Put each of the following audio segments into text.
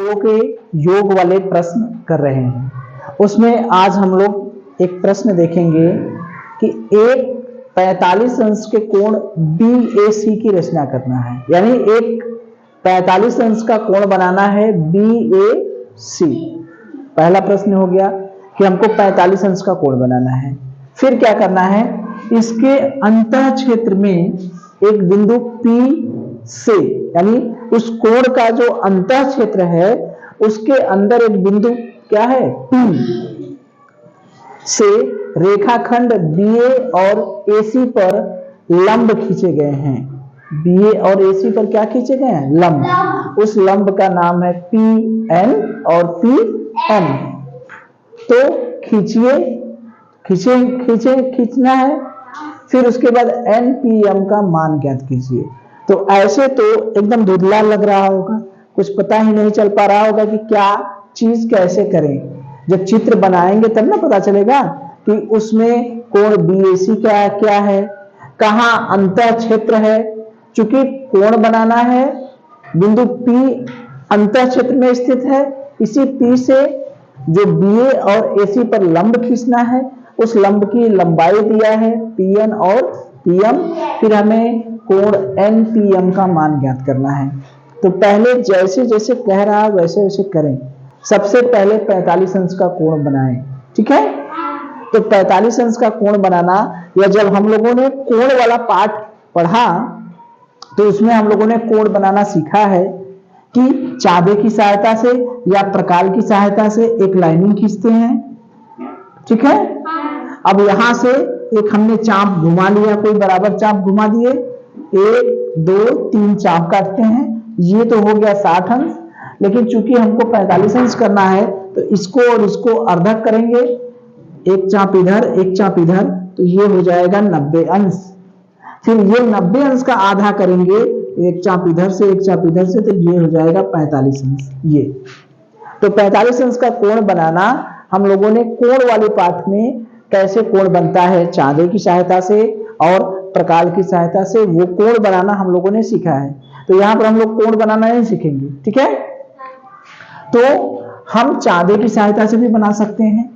कोणों के योग वाले प्रश्न कर रहे हैं। उसमें आज हम लोग एक प्रश्न देखेंगे कि एक 45 अंश के कोण BAC की रचना करना है, यानी एक 45 अंश का कोण बनाना है BAC। पहला प्रश्न हो गया कि हमको 45 अंश का कोण बनाना है। फिर क्या करना है, इसके अंतः क्षेत्र में एक बिंदु P से, यानी उस कोण का जो अंतः क्षेत्र है उसके अंदर एक बिंदु क्या है P से रेखाखंड BA और AC पर लंब खींचे गए हैं। BA और AC पर क्या खींचे गए हैं? लंब। उस लंब का नाम है PN और PM। तो खींचिए, खींचना है। फिर उसके बाद NPM का मान ज्ञात कीजिए। तो ऐसे तो एकदम धुंधला लग रहा होगा, कुछ पता ही नहीं चल पा रहा होगा कि क्या चीज कैसे करें। जब चित्र बनाएंगे तब ना पता चलेगा कि उसमें कोण BAC क्या है, कहाँ अंतः क्षेत्र है। चूंकि कोण बनाना है, बिंदु P अंतः क्षेत्र में स्थित है, इसी P से जो BA और AC पर लंब खींचना है, उस लंब की लंबाई दिया है PN और PM। फिर हमें कोण NPM का मान ज्ञात करना है। तो पहले जैसे जैसे कह रहा वैसे वैसे करें। सबसे पहले 45 अंश का कोण बनाएं, ठीक है। तो 45 अंश का कोण बनाना, या जब हम लोगों ने कोण वाला पाठ पढ़ा तो उसमें हम लोगों ने कोण बनाना सीखा है कि चाबे की सहायता से या प्रकाल की सहायता से एक लाइनिंग खींचते हैं, ठीक है। अब यहां से एक हमने चाप घुमा लिया, कोई बराबर चाप घुमा दिए, 1 2 3 चाप काटते हैं। ये तो हो गया 60 अंश, लेकिन चूंकि हमको 45 अंश करना है तो इसको और इसको अर्धक करेंगे, एक चाप इधर एक चाप इधर, तो ये हो जाएगा 90 अंश। फिर ये 90 अंश का आधा करेंगे, एक चाप इधर से एक चाप इधर से, तो ये हो जाएगा 45 अंश। ये तो 45 अंश का कोण बनाना हम लोगों ने कोण वाले पाठ में कैसे कोण बनता है चांदे की सहायता से और प्रकाल की सहायता से, वो कोण बनाना हम लोगों ने सीखा है। तो यहां पर हम लोग कोण बनाना नहीं सीखेंगे, ठीक है। तो हम चांदे की सहायता से भी बना सकते हैं।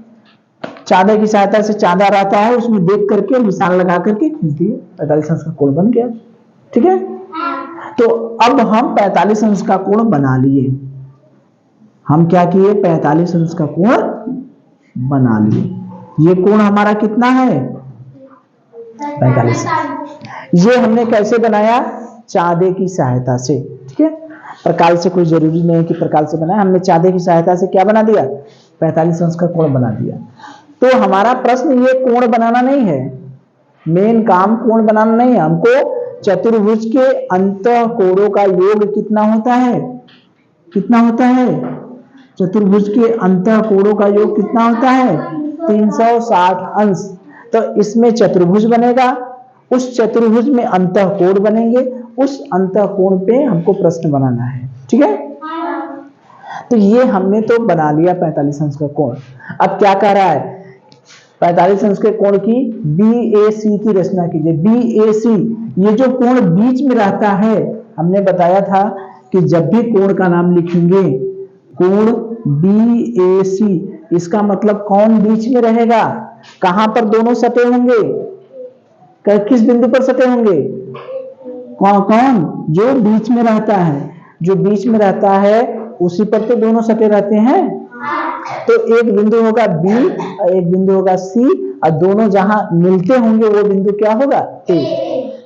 चांदे की सहायता से चांदा रहता है, उसमें देख करके निशान लगा करके खींच दिए, 45 अंश का कोण बन गया, ठीक है। तो अब हम 45 अंश का कोण बना लिए। हम क्या किए, 45 अंश का कोण बना लिए। ये कोण हमारा कितना है? 45। ये हमने कैसे बनाया? चांदे की सहायता से, ठीक है। प्रकाल से कोई जरूरी नहीं कि प्रकाल से बनाया, हमने चांदे की सहायता से क्या बना दिया? 45 अंश का कोण बना दिया। तो हमारा प्रश्न ये कोण बनाना नहीं है, मेन काम कोण बनाना नहीं है। हमको चतुर्भुज के अंतः कोणों का योग कितना होता है? कितना होता है? चतुर्भुज के अंतः कोणों का योग कितना होता है? 360 अंश। तो इसमें चतुर्भुज बनेगा, उस चतुर्भुज में अंतः कोण बनेंगे, उस अंतः कोण पे हमको प्रश्न बनाना है, ठीक है। तो ये हमने तो बना लिया 45 अंश का कोण। अब क्या कह रहा है? 45 अंश के कोण की BAC की रचना कीजिए। BAC, ये जो कोण बीच में रहता है, हमने बताया था कि जब भी कोण का नाम लिखेंगे, कोण BAC, इसका मतलब कौन बीच में रहेगा? कहां पर दोनों सटे होंगे? किस बिंदु पर सटे होंगे? कौन? जो बीच में रहता है। जो बीच में रहता है उसी पर तो दोनों सटे रहते हैं। तो एक बिंदु होगा B और एक बिंदु होगा C, और दोनों जहां मिलते होंगे वो बिंदु क्या होगा? A।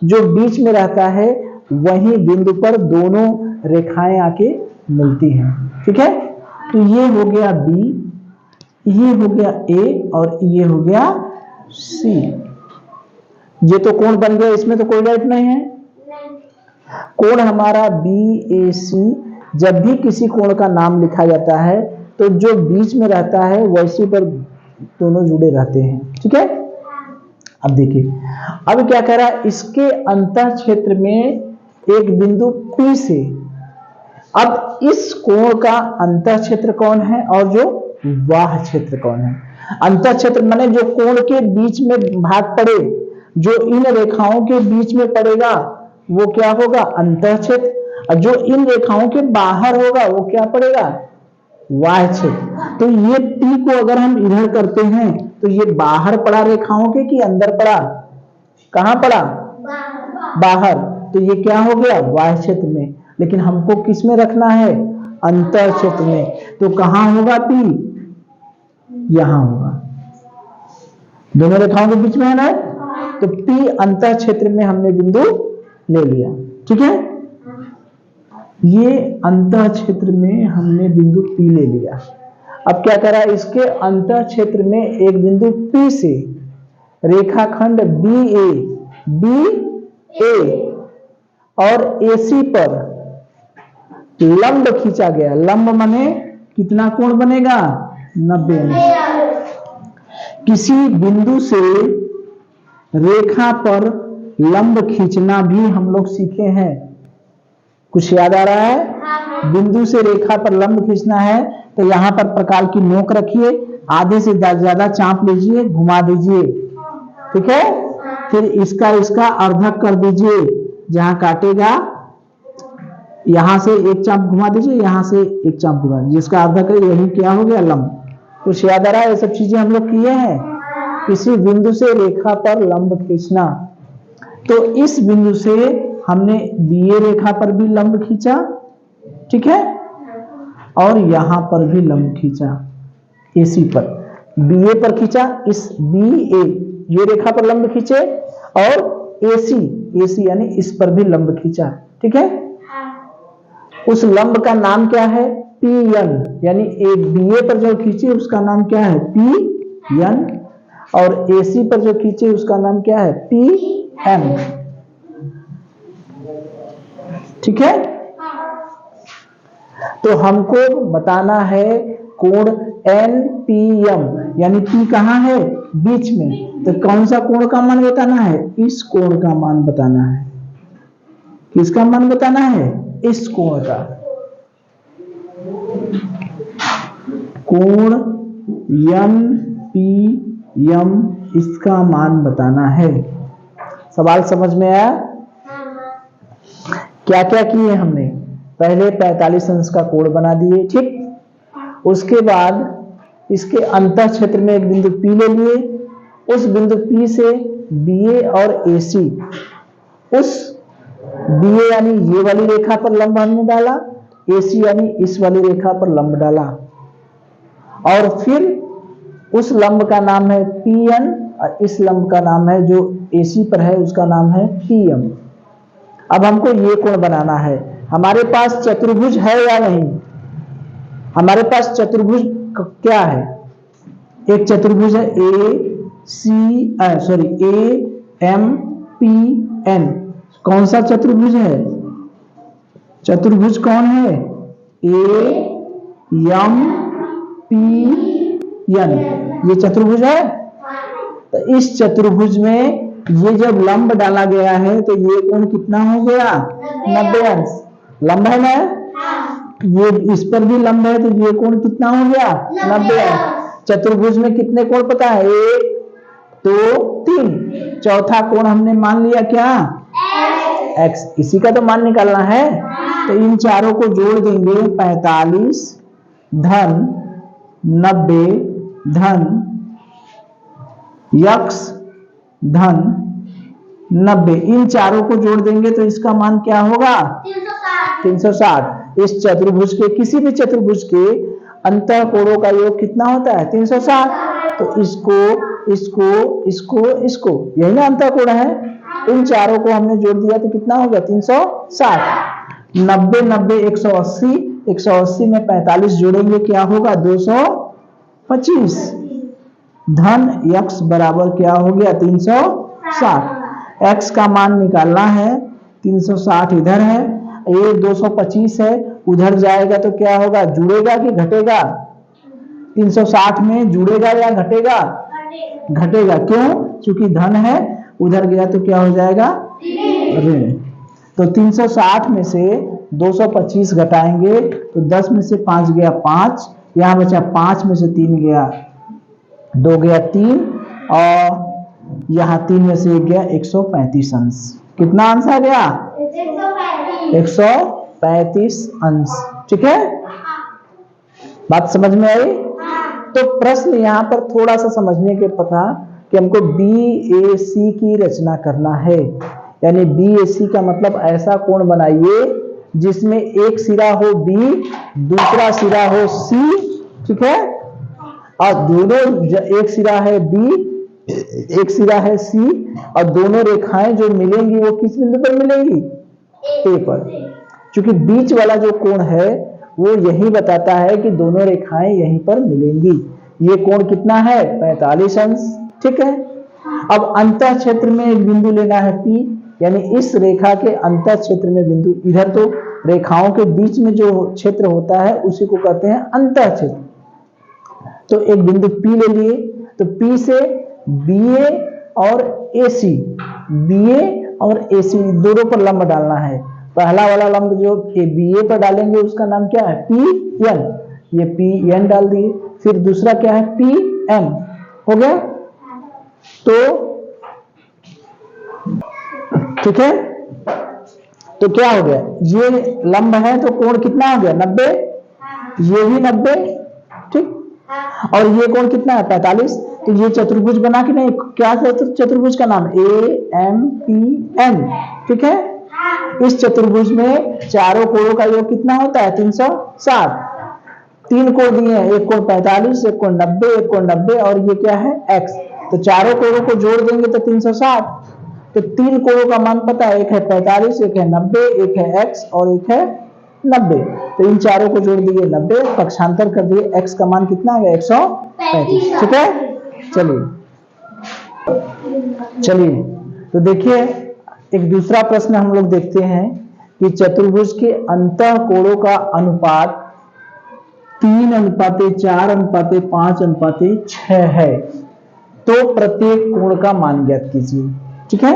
जो बीच में रहता है वही बिंदु पर दोनों रेखाएं आके मिलती हैं, ठीक है। तो ये हो गया B, ये हो गया A और ये हो गया C। ये तो कोण बन गया, इसमें तो कोई डाउट नहीं है। कोण हमारा BAC, जब भी किसी कोण का नाम लिखा जाता है तो जो बीच में रहता है वैसे पर दोनों जुड़े रहते हैं, ठीक है। अब देखिए, अब क्या कह रहा है? इसके अंतः क्षेत्र में एक बिंदु P से, अब इस कोण का अंतः क्षेत्र कौन है और जो बाह्य क्षेत्र कौन है? अंतः क्षेत्र माने जो कोण के बीच में भाग पड़े, जो इन रेखाओं के बीच में पड़ेगा वो क्या होगा? अंतः क्षेत्र। और जो इन रेखाओं के बाहर होगा वो क्या पड़ेगा, बाह्य क्षेत्र। तो ये P को अगर हम इधर करते हैं तो ये बाहर पड़ा रेखाओं के कि अंदर पड़ा, कहां पड़ा, बाहर। तो ये क्या हो गया, बाह्य क्षेत्र में। लेकिन हमको किस में रखना है, अंतर क्षेत्र में। तो कहां होगा P, यहां होगा, दोनों रेखाओं के बीच में है ना। तो P अंतर क्षेत्र में हमने बिंदु ले लिया, ठीक है। ये अंतर क्षेत्र में हमने बिंदु P ले लिया। अब क्या करा, इसके अंतर क्षेत्र में एक बिंदु P से रेखाखंड BA और AC पर लंब खींचा गया। लंब माने कितना कोण बनेगा, 90 अंश। किसी बिंदु से रेखा पर लंब खींचना भी हम लोग सीखे हैं, कुछ याद आ रहा है। बिंदु से रेखा पर लंब खींचना है तो यहां पर प्रकार की नोक रखिए, आधे से ज्यादा चाप लीजिए, घुमा दीजिए, ठीक है। फिर इसका अर्धक कर दीजिए, जहां काटेगा यहां से एक चाप घुमा दीजिए, यहां से एक चाप घुमा दीजिए, जिसका अर्धक है यही क्या हो गया, लंब। कुछ याद आ रहा है, ये सब चीजें हम लोग किए हैं। किसी बिंदु से रेखा पर लंब खींचना, तो इस बिंदु से हमने BA रेखा पर भी लंब खींचा, ठीक है, और यहां पर भी लंब खींचा, AC पर। BA पर खींचा, इस BA ये रेखा पर लंब खींचे, और AC यानी इस पर भी लंब खींचा, ठीक है। उस लंब का नाम क्या है, PN, यानी एक BA पर जो खींचे उसका नाम क्या है, PN, और AC पर जो खींचे उसका नाम क्या है, PM, ठीक है। तो हमको बताना है कोण NPM, यानी P कहां है, बीच में। तो कौन सा कोण का मान बताना है, इस कोण का मान बताना है। किसका मान बताना है, इस कोण का। कोण NPM, इसका मान बताना है। सवाल समझ में आया। क्या क्या किए हमने, पहले 45 अंश का कोण बना दिए, ठीक। उसके बाद इसके अंतर क्षेत्र में एक बिंदु P ले लिए, उस बिंदु P से BA और AC, उस BA यानी ये वाली रेखा पर लंब हमने डाला, AC यानी इस वाली रेखा पर लंब डाला, और फिर उस लंब का नाम है PN, और इस लंब का नाम है जो AC पर है उसका नाम है PM। अब हमको ये कोण बनाना है। हमारे पास चतुर्भुज है या नहीं, हमारे पास चतुर्भुज क्या है, एक चतुर्भुज है AMPN। कौन सा चतुर्भुज है, चतुर्भुज कौन है, AMPN, ये चतुर्भुज है। तो इस चतुर्भुज में ये जब लंब डाला गया है तो ये कोण कितना हो गया, 90 अंश। लंब है ना, ये इस पर भी लंब है तो ये कोण कितना हो गया, 90 अंश। चतुर्भुज में कितने कोण पता है, 1 2 3, चौथा कोण हमने मान लिया क्या, X। इसी का तो मान निकालना है। तो इन चारों को जोड़ देंगे, 45 धन 90 धन X धन 90, इन चारों को जोड़ देंगे तो इसका मान क्या होगा, 360। इस चतुर्भुज के, किसी भी चतुर्भुज के अंतः कोणों का योग कितना होता है, 360। तो इसको यही ना अंतः कोण है। इन चारों को हमने जोड़ दिया तो कितना हो गया, 360। 90 90 180, 180 में 45 जोड़ेंगे क्या होगा, 225 धन X बराबर क्या हो गया, 360। X का मान निकालना है, 360 इधर है, ये 225 है, उधर जाएगा तो क्या होगा, जुड़ेगा कि घटेगा, 360 में जुड़ेगा या घटेगा, घटेगा। क्यों, क्योंकि धन है, उधर गया तो क्या हो जाएगा, ऋण। तो 360 में से 225 घटाएंगे तो 10 में से 5 गया 5, यहां बचा 5 में से 3 गया 2 गया 3, और यहां 3 में से 1 गया 135 अंश। कितना अंश आ गया, 135। 35 अंश। ठीक है, बात समझ में आई? तो प्रश्न यहाँ पर थोड़ा सा समझने के था कि हमको BAC की रचना करना है, यानी BAC का मतलब ऐसा कोण बनाइए जिसमें एक सिरा हो B, दूसरा सिरा हो C, ठीक है, और दोनों, एक सिरा है B, एक सिरा है C, और दोनों रेखाएं जो मिलेंगी वो किस बिंदु पर मिलेंगी? A पर। क्योंकि बीच वाला जो कोण है वो यही बताता है कि दोनों रेखाएं यहीं पर मिलेंगी। ये कोण कितना है? 45 अंश। ठीक है, अब अंतः क्षेत्र में एक बिंदु लेना है P, यानी इस रेखा के अंतः क्षेत्र में बिंदु, इधर तो रेखाओं के बीच में जो क्षेत्र होता है उसी को कहते हैं अंतः क्षेत्र। तो एक बिंदु P ले लिए, तो P से BA और AC, BA और AC दोनों पर लंब डालना है। पहला वाला लंब जो BA पर डालेंगे उसका नाम क्या है? PN, ये PN डाल दिए। फिर दूसरा क्या है? PM। हो गया? तो ठीक है, तो क्या हो गया? ये लंब है तो कोण कितना हो गया? 90, ये भी 90, ठीक, और ये कोण कितना है? 45। तो ये चतुर्भुज बना कि नहीं? क्या चतुर्भुज का नाम? AMPN। ठीक है, इस चतुर्भुज में चारों कोणों का योग कितना होता है? 360। तीन कोण दिए हैं, एक कोण 45, एक कोण 90, एक कोण 90, और ये क्या है? x। तो चारों कोणों को जोड़ देंगे तो 360। तो तीन कोणों का मान पता है, एक है 45, एक है 90, एक है x और एक है 90। तो इन चारों को जोड़ दिए 90, पक्षांतर कर दिए, x का मान कितना आ गया? 135। ठीक है, चलिए तो देखिए एक दूसरा प्रश्न हम लोग देखते हैं कि चतुर्भुज के अंतः कोणों का अनुपात 3:4:5:6 है, तो प्रत्येक कोण का मान ज्ञात कीजिए। ठीक है,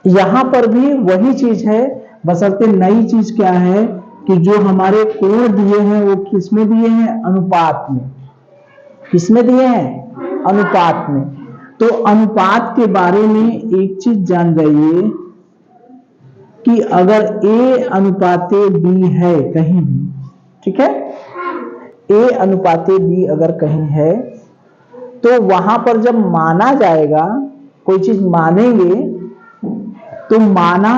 यहां पर भी वही चीज है, बशर्ते नई चीज क्या है कि जो हमारे कोण दिए हैं वो किसमें दिए हैं? अनुपात में। किसमें दिए हैं? अनुपात में। तो अनुपात के बारे में एक चीज जान जाइए कि अगर A अनुपाते B है कहीं भी, ठीक है, A अनुपाते B अगर कहीं है तो वहां पर जब माना जाएगा, कोई चीज मानेंगे तो माना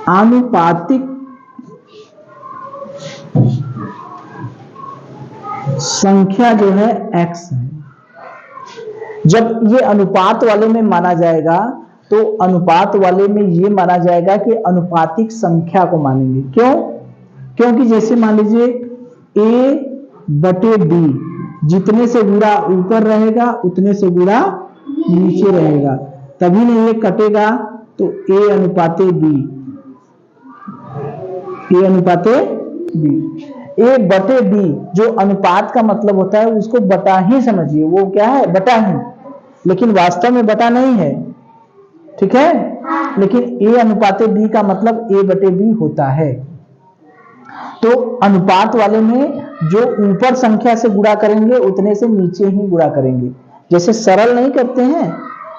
आनुपातिक संख्या जो है x है। जब ये अनुपात वाले में माना जाएगा तो अनुपात वाले में ये माना जाएगा कि अनुपातिक संख्या को मानेंगे। क्यों? क्योंकि जैसे मान लीजिए A/B जितने से गुणा ऊपर रहेगा उतने से गुणा नीचे रहेगा, तभी नहीं ये कटेगा। तो A अनुपाते B, A अनुपाते B, A/B जो अनुपात का मतलब होता है उसको बटा ही समझिए, वो क्या है? बटा ही, लेकिन वास्तव में बटा नहीं है। ठीक है, लेकिन A अनुपाते B का मतलब A/B होता है। तो अनुपात वाले में जो ऊपर संख्या से गुणा करेंगे उतने से नीचे ही गुणा करेंगे। जैसे सरल नहीं करते हैं,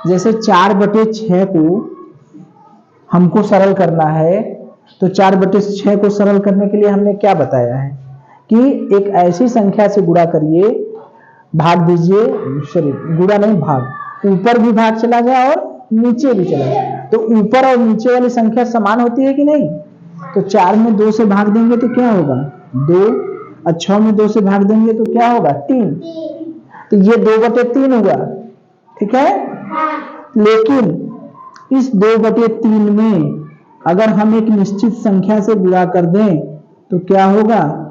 जैसे 4/6 को हमको सरल करना है, तो 4/6 को सरल करने के लिए हमने क्या बताया है कि एक ऐसी संख्या से गुणा करिए, भाग दीजिए, सॉरी गुणा नहीं, भाग, ऊपर भी भाग चला जाए और नीचे भी चला जाए। तो ऊपर और नीचे वाली संख्या समान होती है कि नहीं? तो 4 में 2 से भाग देंगे तो क्या होगा? 2, और 6 में 2 से भाग देंगे तो क्या होगा? 3। तो ये 2/3 होगा। ठीक है, लेकिन इस 2/3 में अगर हम एक निश्चित संख्या से गुणा कर दें तो क्या होगा?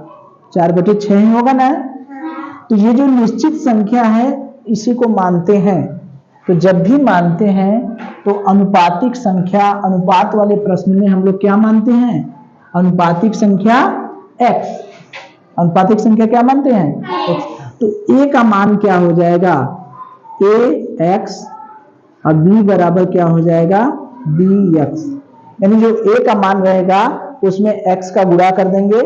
4/6 ही होगा ना। तो ये जो निश्चित संख्या है इसी को मानते हैं। तो जब भी मानते हैं तो अनुपातिक संख्या, अनुपात वाले प्रश्न में हम लोग क्या मानते हैं? अनुपातिक संख्या x। अनुपातिक संख्या क्या मानते हैं? x। तो a का मान क्या हो जाएगा? ax, और b बराबर क्या हो जाएगा? bx। यानी जो a का मान रहेगा उसमें x का गुणा कर देंगे,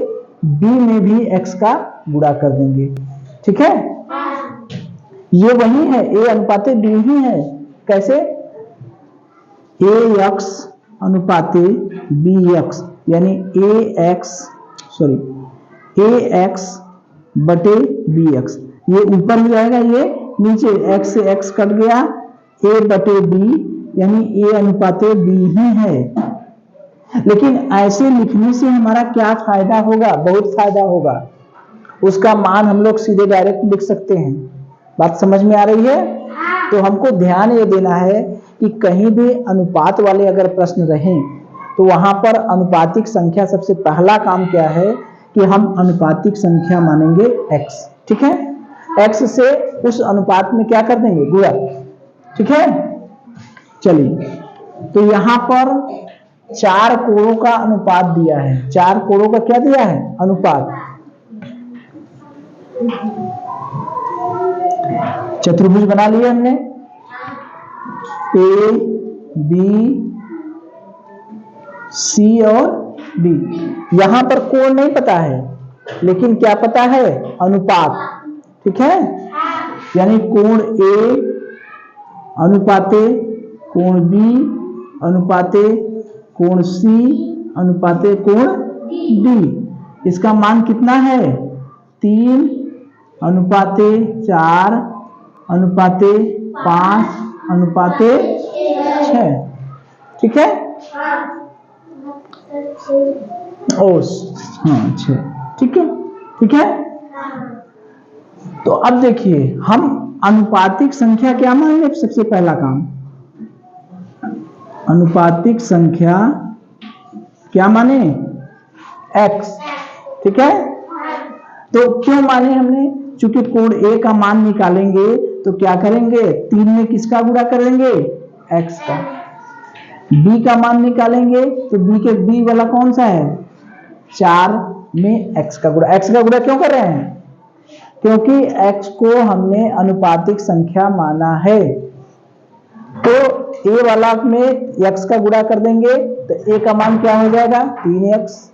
b में भी x का गुणा कर देंगे। ठीक है, ये वही है, A अनुपाते B ही है। कैसे? AX अनुपाते BX, यानी AX बटे BX। ये ऊपर हो जाएगा, ये नीचे, X से X कट गया, A बटे B, यानी A अनुपाते B ही है। लेकिन ऐसे लिखने से हमारा क्या फायदा होगा? बहुत फायदा होगा। उसका मान हम लोग सीधे डायरेक्ट लिख सकते हैं। बात समझ में आ रही है? तो हमको ध्यान ये देना है कि कहीं भी अनुपात वाले अगर प्रश्न रहें तो वहां पर अनुपातिक संख्या, सबसे पहला काम क्या है कि हम अनुपातिक संख्या मानेंगे x। ठीक है, x से उस अनुपात में क्या कर देंगे? गुणा। ठीक है, चलिए, तो यहां पर 4 कोणों का अनुपात दिया है। 4 कोणों का क्या दिया है? अनुपात। चतुर्भुज बना लिया हमने, A B C और D। यहां पर कोण नहीं पता है, लेकिन क्या पता है? अनुपात। ठीक है, यानी कोण A अनुपाते कोण B अनुपाते कोण C अनुपाते कोण D। इसका मान कितना है? 3 अनुपाते 4 अनुपाते 5 अनुपाते 6। ठीक है, हाँ 6। ठीक है, ठीक है। तो अब देखिए, हम अनुपातिक संख्या क्या मानेंगे? सबसे पहला काम, अनुपातिक संख्या क्या माने? x। ठीक है, तो क्यों माने हमने? चूंकि कोण A का मान निकालेंगे तो क्या करेंगे? 3 में किसका गुणा करेंगे? x का। B का मान निकालेंगे तो B के B वाला कौन सा है? 4 में x का गुणा। x का गुणा क्यों कर रहे हैं? क्योंकि x को हमने अनुपातिक संख्या माना है। तो A वाला में x का गुणा कर देंगे तो A का मान क्या हो जाएगा? 3x।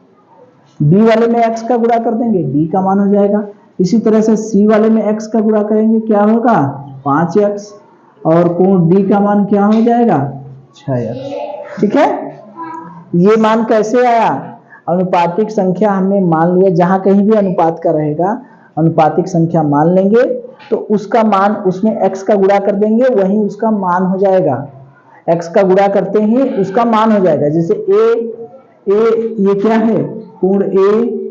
B वाले में x का गुणा कर देंगे, B का मान हो जाएगा। इसी तरह से C वाले में x का गुणा करेंगे, क्या होगा? 5x। और कोण D का मान क्या हो जाएगा? 6x। ठीक है, ये मान कैसे आया? अनुपातिक संख्या हमने मान लिया, जहां कहीं भी अनुपात का रहेगा अनुपातिक संख्या मान लेंगे तो उसका मान, उसमें x का गुणा कर देंगे, वही उसका मान हो जाएगा। x का गुणा करते ही उसका मान हो जाएगा। जैसे A ये क्या है? कोण A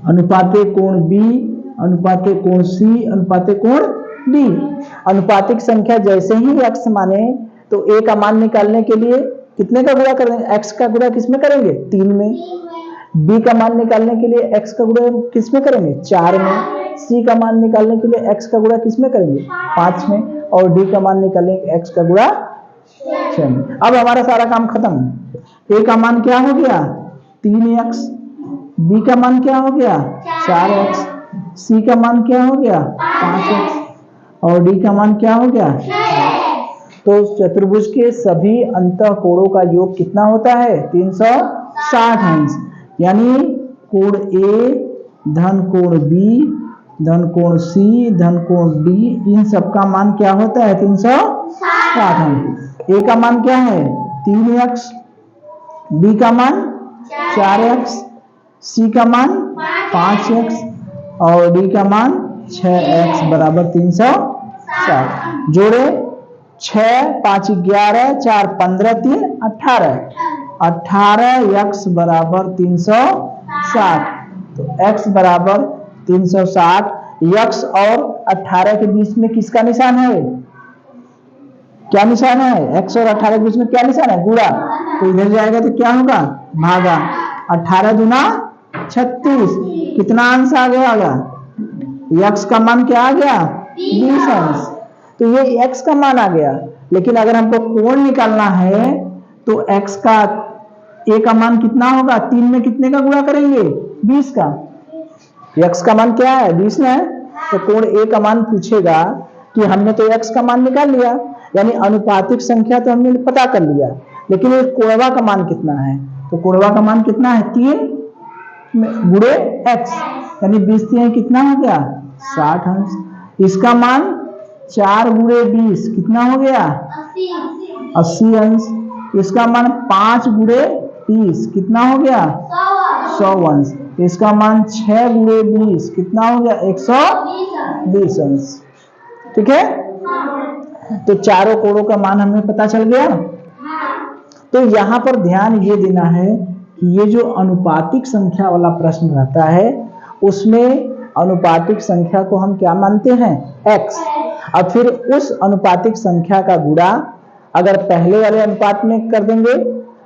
अनुपाते कोण B अनुपाते कोण C अनुपाते कोण D। अनुपातिक संख्या जैसे ही x माने तो A का मान निकालने के लिए कितने का गुणा करेंगे? x का गुणा किसमें करेंगे? 3 में। B का मान निकालने के लिए x का गुणा किसमें करेंगे? 4 में। C का मान निकालने के लिए x का गुणा किसमें करेंगे? 5 में। और D का मान निकालने के x का गुणा 6 में। अब हमारा सारा काम खत्म। A का मान क्या हो गया? 3x। B का मान क्या हो गया? 4x। C का मान क्या हो गया? 5x। और D का मान क्या हो गया? तो चतुर्भुज के सभी अंतः कोणों का योग कितना होता है? 360 अंश। यानी कोण A धन कोण B धन कोण C धन कोण D, इन सबका मान क्या होता है? 360 अंश। A का मान क्या है? 3x। B का मान 4x। C का मान 5x और D का मान 6x बराबर 360। जोड़े 6 5 11 4 15 3 18। 18x बराबर 360। तो x बराबर 360। x और 18 के बीच में किसका निशान है? क्या निशान है? x और 18 के बीच में क्या निशान है? गुणा। तो इधर जाएगा तो क्या होगा? भागा। 18 दूना 36। कितना अंश आ गया? x का मान क्या आ गया? 20 अंश। तो ये x का मान आ गया। लेकिन अगर हमको कोण निकालना है तो x का A का मान कितना होगा? 3 में कितने का गुणा करेंगे? 20 का। x का मान क्या है? 20 है। तो कोण A का मान पूछेगा कि हमने तो x का मान निकाल लिया, यानी अनुपातिक संख्या तो हमने पता कर लिया, लेकिन ये कोणवा का मान कितना है? तो कोणवा का मान कितना है? 3 गुणे x, यानी 20 3 कितना हो गया? 60 अंश। इसका मान 4 गुणे 20 कितना हो गया? 80 अंश। इसका मान 5 गुणे 30 कितना हो गया 100 अंश। इसका मान 6 गुणे 20 कितना हो गया 120 अंश। ठीक है, तो चारों कोणों का मान हमें पता चल गया। तो यहां पर ध्यान ये देना है कि ये जो अनुपातिक संख्या वाला प्रश्न रहता है उसमें अनुपातिक संख्या को हम क्या मानते हैं x। अब फिर उस अनुपातिक संख्या का गुणा अगर पहले वाले अनुपात में कर देंगे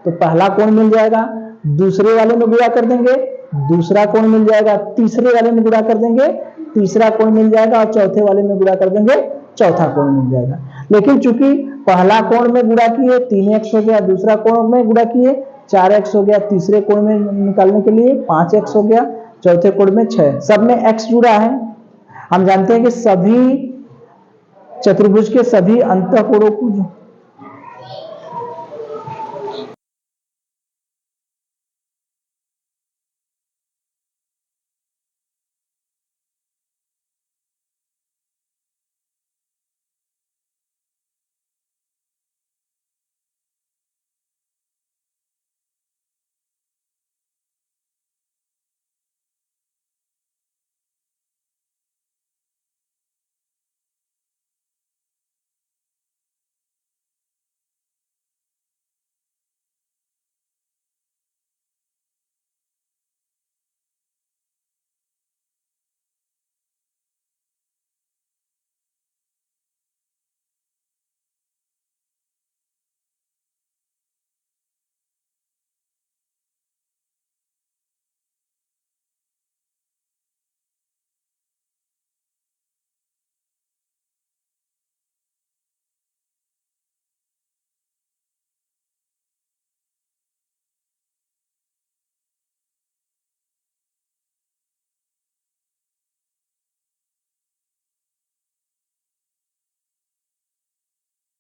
तो पहला कोण मिल जाएगा, दूसरे वाले में गुणा कर देंगे दूसरा कोण मिल जाएगा, तीसरे वाले में गुणा कर देंगे तीसरा कोण मिल जाएगा और चौथे वाले में गुणा कर देंगे चौथा कोण मिल जाएगा। लेकिन चूंकि पहला कोण में गुणा किए 3x हो गया, दूसरा कोण में गुणा किए 4x हो गया, तीसरे कोण में निकालने के लिए 5x हो गया, चौथे कोण में 6, सब में x जुड़ा है। हम जानते हैं कि सभी चतुर्भुज के सभी अंतःकोणों को